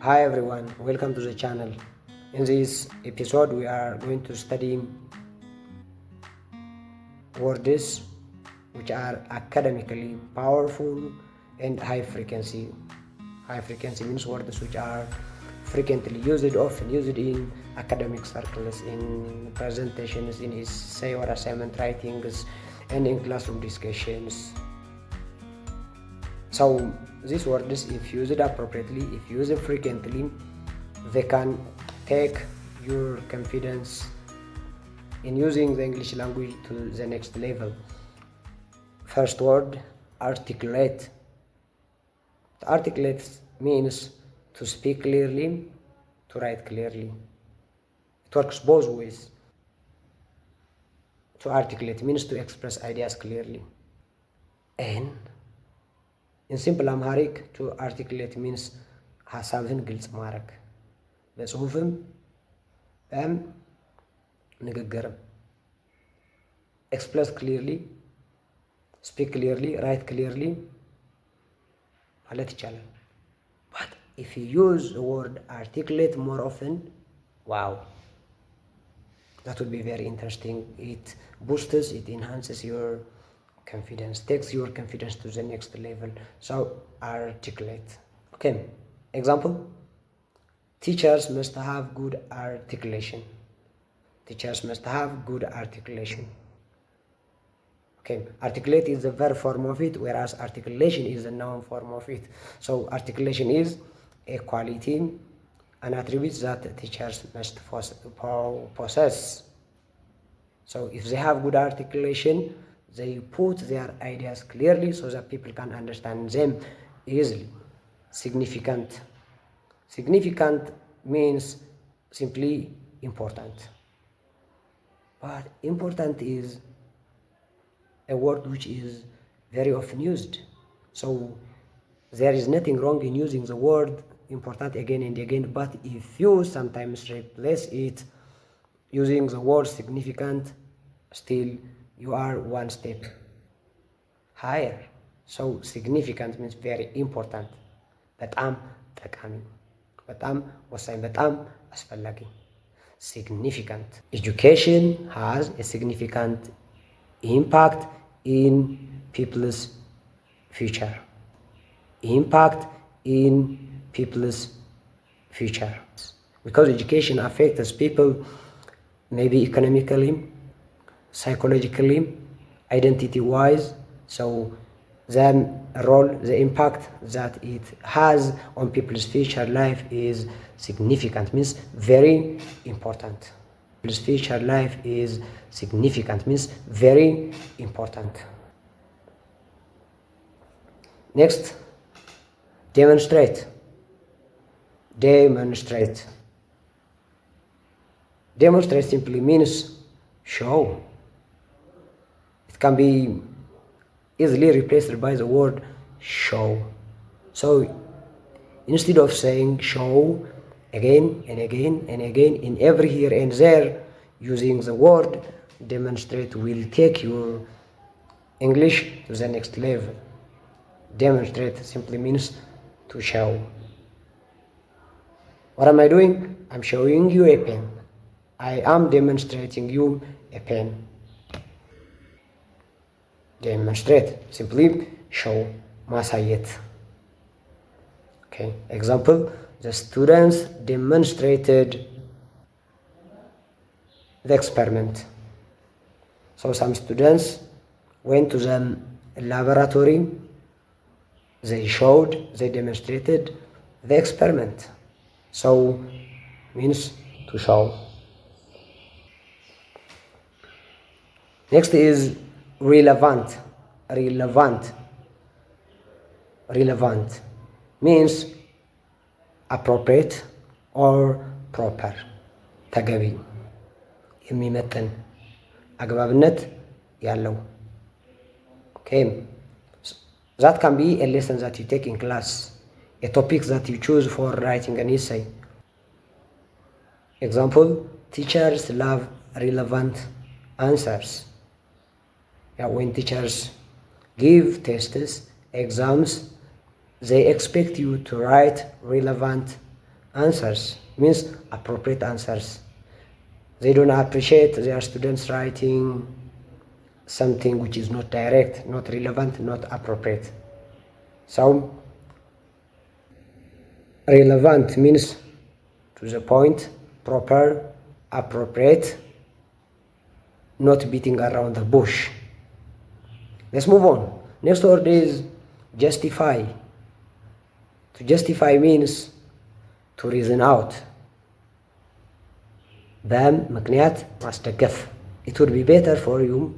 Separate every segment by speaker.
Speaker 1: Hi everyone, welcome to the channel. In this episode we are going to study words which are academically powerful and high frequency. High frequency means words which are frequently used, often used in academic circles, in presentations, in essay or assignment writings, and in classroom discussions. So these words, if used appropriately, if used frequently, they can take your confidence in using the English language to the next level. First word, articulate. To articulate means to speak clearly, to write clearly. It works both ways. To articulate means to express ideas clearly. And in simple Amharic, to articulate means ሀሳብህን ግልጽ ማድረግ በጽሁፍም በንግግርም express clearly, speak clearly, write clearly ማለት ይቻላል። But if you use the word articulate more often, wow, that would be very interesting. It boosts, it enhances your confidence, takes your confidence to the next level. So articulate. Okay, example, teachers must have good articulation. Teachers must have good articulation. Okay, articulate is the verb form of it, whereas articulation is the noun form of it. So articulation is a quality, an attribute that teachers must possess. So if they have good articulation, they put their ideas clearly so that people can understand them easily. Significant. Significant means simply important. But important is a word which is very often used. So there is nothing wrong in using the word important again and again, but if you sometimes replace it using the word significant, still you are one step higher. So significant means very important. በጣም ጠቃሚ፣ በጣም ወሳኝ፣ በጣም አስፈላጊ። Significant. Education has a significant impact in people's future. Impact in people's future. Because education affects people maybe economically, psychologically, identity-wise. So the role, the impact that it has on people's future life is significant, means very important. People's future life is significant, means very important. Next, demonstrate. Demonstrate. Demonstrate simply means show. It can be easily replaced by the word show. So instead of saying show again and again and again in every here and there, using the word demonstrate will take your English to the next level. Demonstrate simply means to show. What am I doing? I'm showing you a pen. I am demonstrating you a pen. Demonstrate simply show, ማሳየት. Okay, example, the students demonstrated the experiment. So some students went to the laboratory, they showed, they demonstrated the experiment. So means to show. Next is relevant. Relevant. Relevant means appropriate or proper. ተገቢ፣ የሚመጥን፣ አግባብነት ያለው። Okay, that can be a lesson that you take in class, a topic that you choose for writing an essay. Example, teachers love relevant answers. When teachers give tests, exams, they expect you to write relevant answers, means appropriate answers. They don't appreciate their students writing something which is not direct, not relevant, not appropriate. So relevant means to the point, proper, appropriate, not beating around the bush. Let's move on. Next word is justify. To justify means to reason out. በምክንያት ማስደገፍ. It would be better for you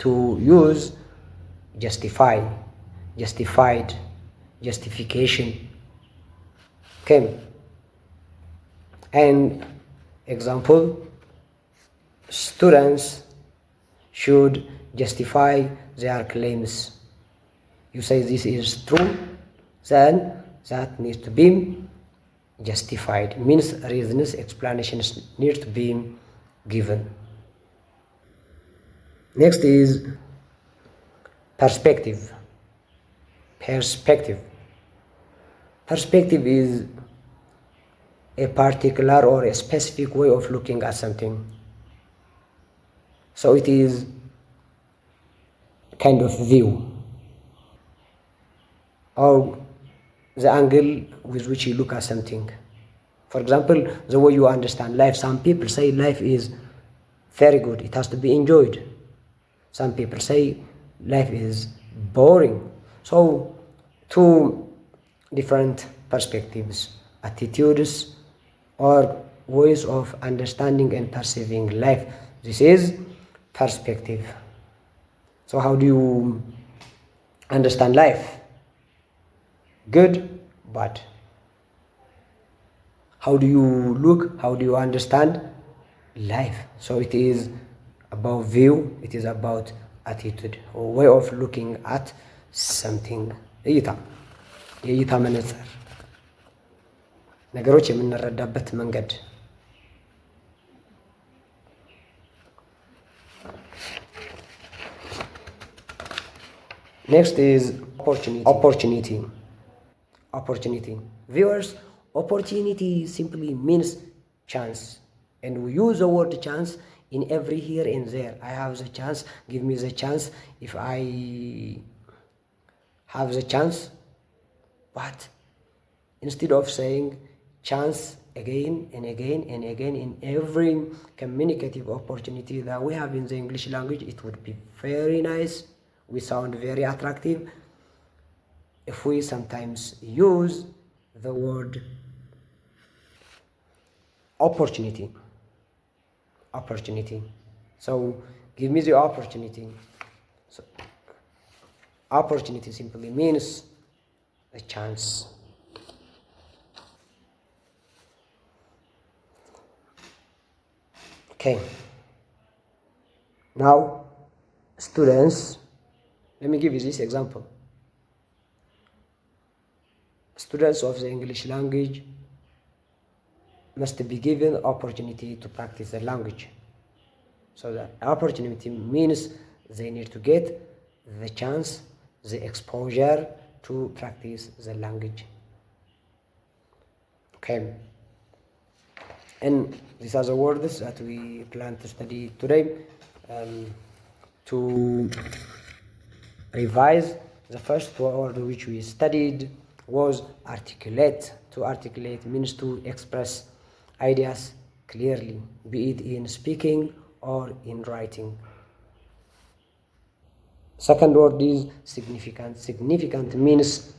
Speaker 1: to use justify, justified, justification. Okay. And example, students should justify their claims. You say this is true, then that needs to be justified, means reasons, explanations need to be given. Next is perspective. Perspective is a particular or a specific way of looking at something. So it is kind of view, or the angle with which you look at something. For example, the way you understand life. Some people say life is very good, it has to be enjoyed. Some people say life is boring. So two different perspectives, attitudes, or ways of understanding and perceiving life. This is perspective. So how do you understand life? Good, bad. How do you look? How do you understand life? So it is about view, it is about attitude, or way of looking at something. የእይታ መነጽር፣ ነገሮች የምንረዳበት መንገድ። Next is opportunity. Viewers, opportunity simply means chance, and we use the word chance in every here and there. I have the chance, give me the chance. If I have the chance, but instead of saying chance again and again and again in every communicative opportunity that we have in the English language, it would be very nice, we sound very attractive if we sometimes use the word opportunity. So give me the opportunity. So opportunity simply means a chance. Okay. Now, students, let me give you this example. Students of the English language must be given opportunity to practice the language. So the opportunity means they need to get the chance, the exposure to practice the language. Okay. And these are the words that we plan to study today. To revise, the first word which we studied was articulate. To articulate means to express ideas clearly, be it in speaking or in writing. Second word is significant. Significant means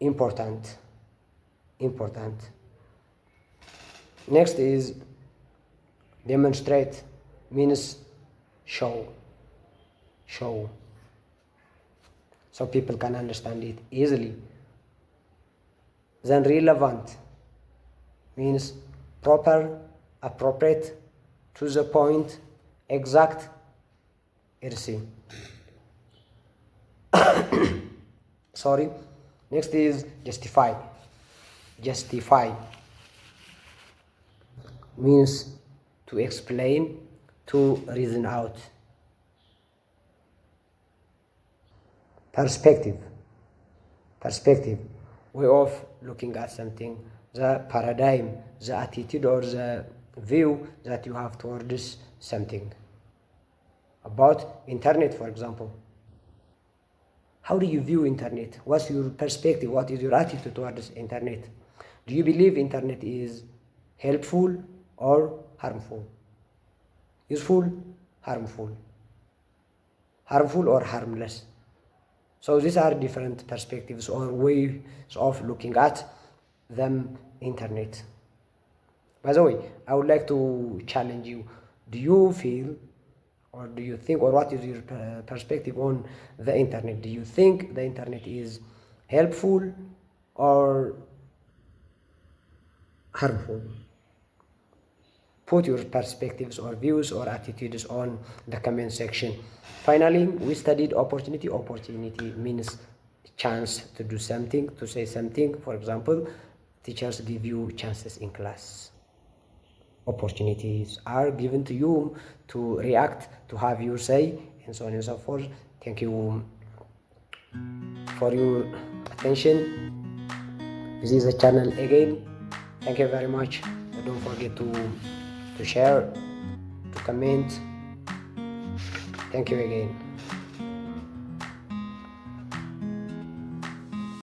Speaker 1: important. Next is demonstrate, means show, so people can understand it easily. Then relevant means proper, appropriate, to the point, exact, etc. Sorry. Next is justify. Means to explain, to reason out. Perspective way of looking at something, the paradigm, the attitude or the view that you have towards something. About internet, for example, how do you view internet? What's your perspective? What is your attitude towards internet? Do you believe internet is helpful or harmful? Useful, harmful, harmful or harmless? So these are different perspectives or ways of looking at the internet. By the way, I would like to challenge you. Do you feel or do you think, or what is your perspective on the internet? Do you think the internet is helpful or harmful? Put your perspectives or views or attitudes on the comment section. Finally, we studied opportunity. Opportunity means chance to do something, to say something. For example, teachers give you chances in class. Opportunities are given to you to react, to have your say, and so on and so forth. Thank you for your attention. This is the channel again. Thank you very much. Don't forget to share, to comment. Thank you again.